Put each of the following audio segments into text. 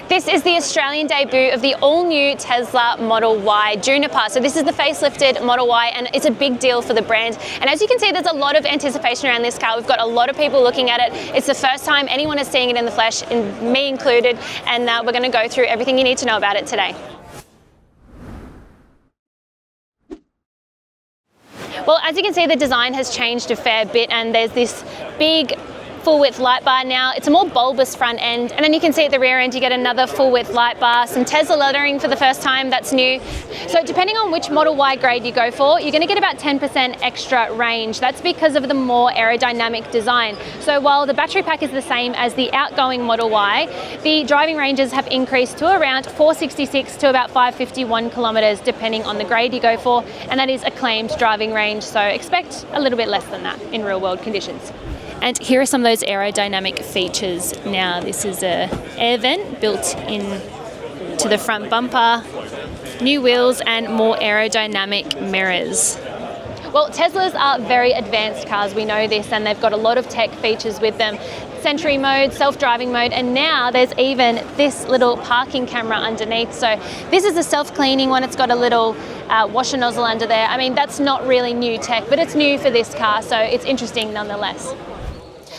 This is the Australian debut of the all-new Tesla Model Y Juniper. So this is the facelifted Model Y, and it's a big deal for the brand. And as you can see, there's a lot of anticipation around this car. We've got a lot of people looking at it. It's the first time anyone is seeing it in the flesh, and me included, and we're going to go through everything you need to know about it today. Well, as you can see, the design has changed a fair bit, and there's this big full width light bar now. It's a more bulbous front end, and then you can see at the rear end you get another full width light bar, some Tesla lettering for the first time, that's new. So depending on which Model Y grade you go for, you're going to get about 10% extra range. That's because of the more aerodynamic design. So while the battery pack is the same as the outgoing Model Y, the driving ranges have increased to around 466 to about 551 kilometers depending on the grade you go for, and that is a claimed driving range, so expect a little bit less than that in real world conditions. And here are some of those aerodynamic features now. This is a air vent built in to the front bumper, new wheels and more aerodynamic mirrors. Well, Teslas are very advanced cars, we know this, and they've got a lot of tech features with them. Sentry mode, self-driving mode, and now there's even this little parking camera underneath. So this is a self-cleaning one. It's got a little washer nozzle under there. I mean, that's not really new tech, but it's new for this car, so it's interesting nonetheless.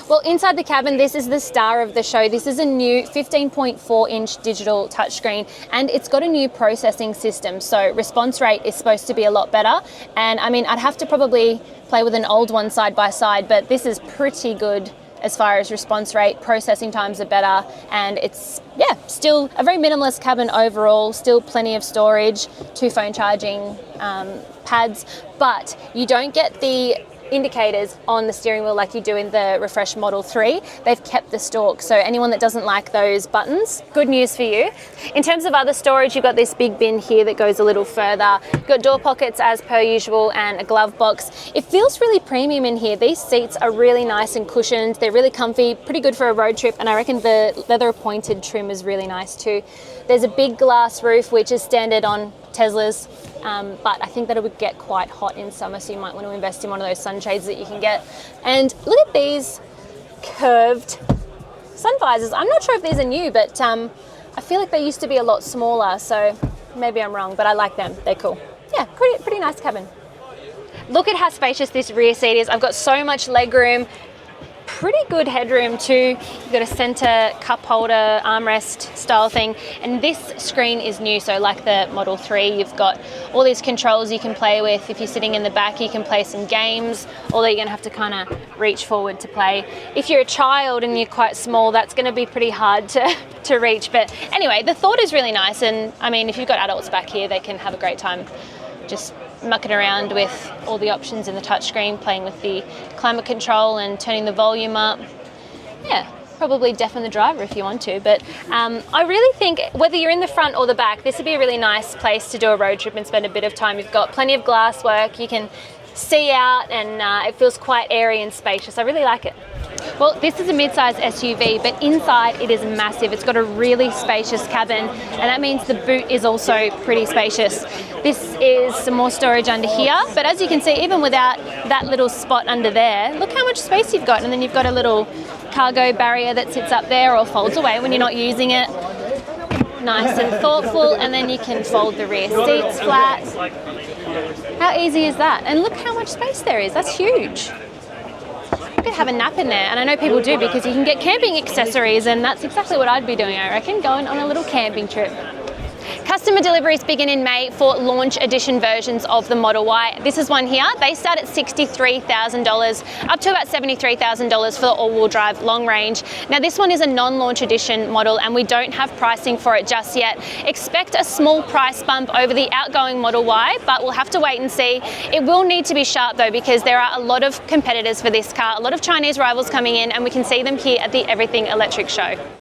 Well, inside the cabin, this is the star of the show. This is a new 15.4-inch digital touchscreen, and it's got a new processing system. So response rate is supposed to be a lot better. And I mean, I'd have to probably play with an old one side by side, but this is pretty good as far as response rate. Processing times are better, and it's, yeah, still a very minimalist cabin overall, still plenty of storage, 2 phone charging pads, but you don't get the indicators on the steering wheel like you do in the refreshed Model 3. They've kept the stalk, so anyone that doesn't like those buttons, good news for you. In terms of other storage, you've got this big bin here that goes a little further. You've got door pockets as per usual and a glove box. It feels really premium in here. These seats are really nice and cushioned. They're really comfy, pretty good for a road trip, and I reckon the leather appointed trim is really nice too. There's a big glass roof, which is standard on Teslas, but I think that it would get quite hot in summer, so you might want to invest in one of those sunshades that you can get. And look at these curved sun visors. I'm not sure if these are new, but I feel like they used to be a lot smaller, so maybe I'm wrong, but I like them. They're cool. Yeah, pretty nice cabin. Look at how spacious this rear seat is. I've got so much leg room. Pretty good headroom too. You've got a center cup holder, armrest style thing, and this screen is new, so like the Model 3, you've got all these controls you can play with. If you're sitting in the back, you can play some games, although you're going to have to kind of reach forward to play. If you're a child and you're quite small, that's going to be pretty hard to reach, but anyway, the thought is really nice, and I mean, if you've got adults back here, they can have a great time just mucking around with all the options in the touchscreen, playing with the climate control and turning the volume up. Yeah, probably deafen the driver if you want to, but I really think whether you're in the front or the back, this would be a really nice place to do a road trip and spend a bit of time. You've got plenty of glass work, you can see out, and it feels quite airy and spacious. I really like it. Well, this is a mid-size SUV, but inside it is massive. It's got a really spacious cabin, and that means the boot is also pretty spacious. This is some more storage under here, but as you can see, even without that little spot under there, look how much space you've got, and then you've got a little cargo barrier that sits up there or folds away when you're not using it. Nice and thoughtful, and then you can fold the rear seats flat. How easy is that? And look how much space there is. That's huge. You could have a nap in there, and I know people do because you can get camping accessories, and that's exactly what I'd be doing, I reckon, going on a little camping trip. Customer deliveries begin in May for launch edition versions of the Model Y. This is one here. They start at $63,000 up to about $73,000 for the all-wheel drive long range. Now this one is a non-launch edition model, and we don't have pricing for it just yet. Expect a small price bump over the outgoing Model Y, but we'll have to wait and see. It will need to be sharp though, because there are a lot of competitors for this car, a lot of Chinese rivals coming in, and we can see them here at the Everything Electric show.